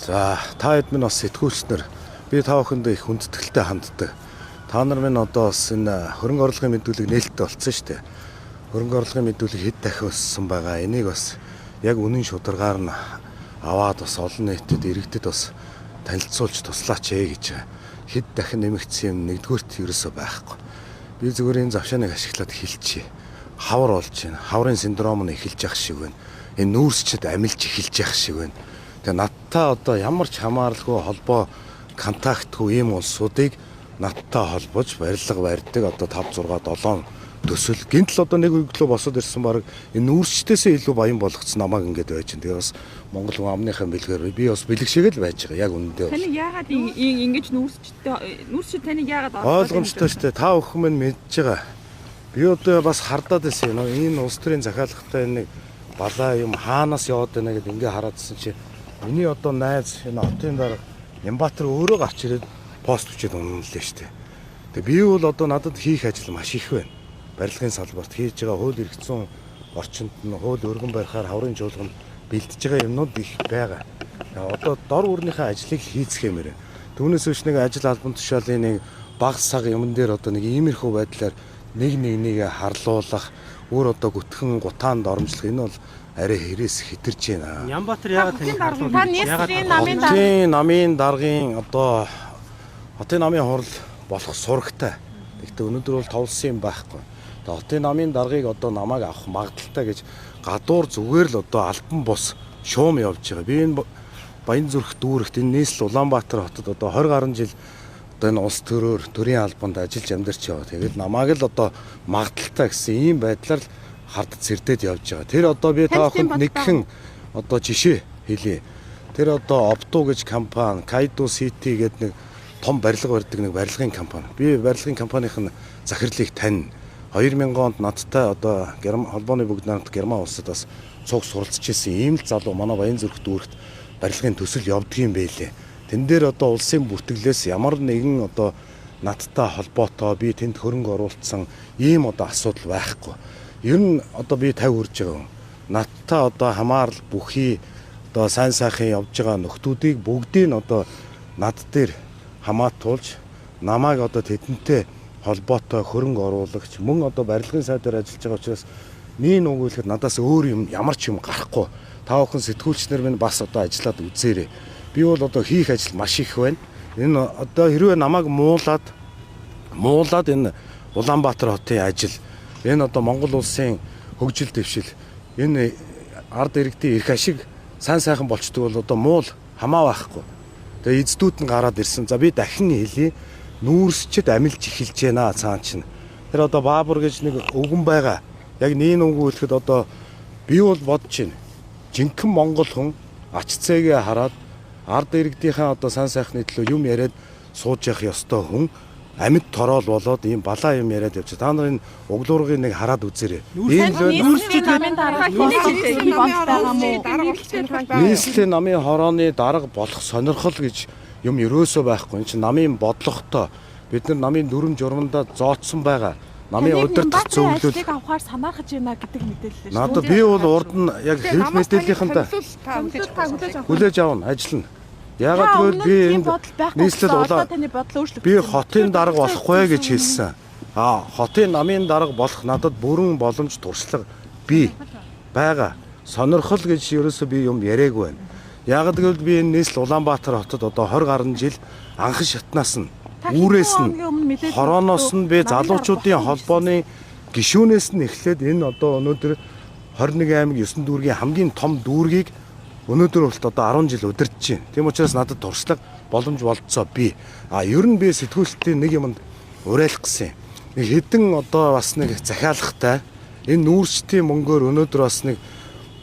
За та хэд минь бас сэтгүүлчнэр би та бүхэнд их хүндэтгэлтэй ханддаг. Та нар минь одоо бас энэ хөрөнгө оруулалтын мэдүүлэг нээлттэй болсон шүү дээ. Хөрөнгө оруулалтын мэдүүлэг хэд дахин өссөн байгаа. Энийг бас яг үнэн шударгаар нь аваад бас олон нийтэд иргэдэд бас танилцуулж туслаач гэж хэд дахин нэмэгдсэн юм нэгдүгürt ерөөсөө байхгүй. Би зүгээр энэ завшааныг ашиглаад хэлчихье. Хавар болж байна. Хаврын синдром нь эхэлж явах шиг байна. Энэ нүүрсчэд амилж эхэлж явах шиг байна. Тэгээ надтай одоо ямар ч хамааралгүй холбоо контактгүй ийм улсуудыг надтай холбож барилга барьдаг одоо 5 6 7 төсөл гинтл одоо нэг өглөө босоод ирсэн баг энэ нүүрсчдээсээ илүү баян болгоцсон намайг ингэж байж байна. Тэгээ бас Монгол хүн амныхаа бэлгээр би бас бэлгшээгээл байж байгаа. Яг үнэндээ. Таны яагаад ингэж нүүрсчд таныг яагаад ойлгомжтой шүү дээ. Та бүхэн минь мэдж байгаа. Би одоо бас хардаад байсан юм. Энэ улс төрийн захиалгатай нэг балаа юм хаанаас яваад байна гэдээ ингээ хараадсэн чи миний одоо найз энэ хотын дарга Нямбатар өөрөө гарч ирээд пост бичээд үнэллээ шүү дээ. Тэгээ би бол одоо надад хийх ажил маш их байна. Барилгын салбарт хийж байгаа хууль эрх зүйн орчинд нь хууль өргөн барихаар хаврын жуулганд бэлдэж байгаа юмнууд их байгаа. Одоо дор үүрнийхээ ажлыг хийцэх юмэр. Түүнээс биш нэг ажил албан тушаалын нэг баг саг юмн дээр одоо нэг иймэрхүү байдлаар нэг харлуулах өөр одоо гүтхэн гутаанд оромжлох энэ бол арай хэрээс хитэрч байна. Нямбатар яагаад таны хотын намын даргын одоо хотын намын хурал болох сурагтай. Гэхдээ өнөөдөр бол товлсон юм байхгүй. Тэгээ хотын намын даргыг одоо намайг авах магадaltaй гэж гадуур зүгээр л одоо альбан бус шуум явж байгаа. Би энэ Баянзүрх дүүрэгт энэ нийслэл Улаанбаатар хотод одоо 20 гаруй жил одоо энэ улс төрөөр төрийн албанд ажиллаж амьдарч яваа. Тэгээд намайг л одоо магадaltaй гэсэн ийм байдлаар хардд зэрдээд явж байгаа. Тэр одоо би та бүхэнд нэгэн одоо жишээ хэлье. Тэр одоо Opto гэж компани, Kaido City гэдэг нэг том барилга барьдаг нэг барилгын компани. Би барилгын компанийн захирлыг тань 2000 онд надтай одоо холбооны бүгд намт Герман улсад бас цуг суралцж ирсэн ийм л залуу манай Баянзүрх дүүрэгт барилгын төсөл явдгийн байлээ. Тэн дээр одоо улсын бүртгэлээс ямар нэгэн одоо надтай холбоотой би тэнд хөрөнгө оруулсан ийм одоо асуудал байхгүй. Ер нь одоо би 50 хүрж байгаа. Надтай одоо хамаарал бүхий одоо сайн сайхан явж байгаа нөхдүүдийг бүгдийг нь одоо над дээр хамаатуулж намайг одоо тэдэнтэй холбоотой хөрөнгө оруулагч мөн одоо барилгын сайд дээр ажиллаж байгаа учраас нэг нүгүүлэхэд надаас өөр юм ямар ч юм гарахгүй. Та бүхэн сэтгүүлчнэр минь бас одоо ажиллаад үзээрэй. Би бол одоо хийх ажил маш их байна. Энэ одоо хэрвээ намайг муулаад энэ Улаанбаатар хотын ажил энэ одоо Монгол улсын хөгжил дэвшил энэ ард иргэдийн эрх ашиг сайн сайхан болчдөг бол одоо муул хамаа байхгүй. Тэгээ эздүүд нь гараад ирсэн. За би дахин хэлье. Нүүрсчэд амилж эхэлж байна цаан чинь. Тэр одоо Баабур гэж нэг өвгөн байгаа. Яг нийн өвгөн хэлэхэд одоо би бол бодож байна. Жинхэнэ монгол хүн ач цээгээ хараад ард иргэдийнхээ одоо сайн сайхны төлөө юм яриад сууж явах ёстой хүн амьд тороол болоод ийм балаа юм яриад явж. Та нар энэ углуургыг нэг хараад үзээрэй. Нийслэлийн намын хорооны дарга болох сонирхол гэж юм ерөөсөө байхгүй. Энэ чинь намын бодлоготой бид нар намын дүрм журмандаа зооцсон байгаа. Намын удирдах зөвлөлд авахаар санаахж байна гэдэг мэдээлэл шүү. Надад би бол урд нь яг хэвлэл мэдээллийнхэнтэй хүлээж авна, ажиллана. Ягаад гэвэл би энэ нийслэл би хотын дарга болохгүй гэж хэлсэн. Хотын намын дарга болох надад бүрэн боломж туршлага би байгаа. Сонирхол гэж ерөөсөө би юм яриаггүй байна. Ягаад гэвэл би энэ нийслэл Улаанбаатар хотод одоо 20 гаруй жил анхан шатнаас нь үүрээс нь хорооноос нь би залуучуудын холбооны гишүүнээс нь эхлээд энэ одоо өнөөдөр 21 аймаг 9 дүүргийн хамгийн том дүүргийг өнөөдөр болт одоо 10 жил удирдах чинь. Тийм учраас надад туршлага боломж болцоо би. Ер нь би сэтгүүлчдийн нэг юмд уриалах гэсэн. Нэг хэдэн одоо бас нэг захиалгатай энэ нүүрчтийн мөнгөөр өнөөдөр бас нэг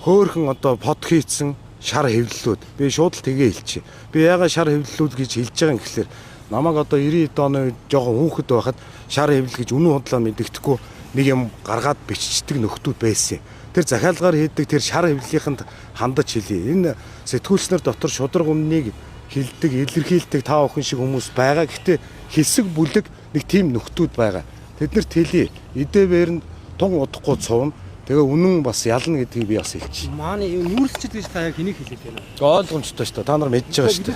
хөөхөн одоо под хийцэн шар хэвлэлүүд. Би шууд л тгээ хэлчихье. Би яагаад шар хэвлэлүүд гэж хэлж байгаа юм гэхэлэр намайг одоо 90 оны жоохон хүүхэд байхад шар хэвлэл гэж үнэн худлаа мэддэхгүй нэг юм гаргаад биччихдэг нөхдүүд байсан. Тэр захиалгаар хийдэг тэр шар хэвлэлийнхэнд хандаж хэлье. Энэ сэтгүүлчнэр дотор шудраг өмнөнийг хилдэг, илэрхийлдэг таа охин шиг хүмүүс байгаа. Гэхдээ хэсэг бүлэг нэг тийм нөхдүүд байгаа. Тэднэрт хэлье. Эдээвэр нь тун удахгүй цувна. Тэгээ үнэн бас ялна гэдгийг би бас хэлчих. Маань нүүрсчд гэж та яг энийг хэлээд байна. Ойлгомжтой шүү дээ. Та нар мэдж байгаа шүү дээ.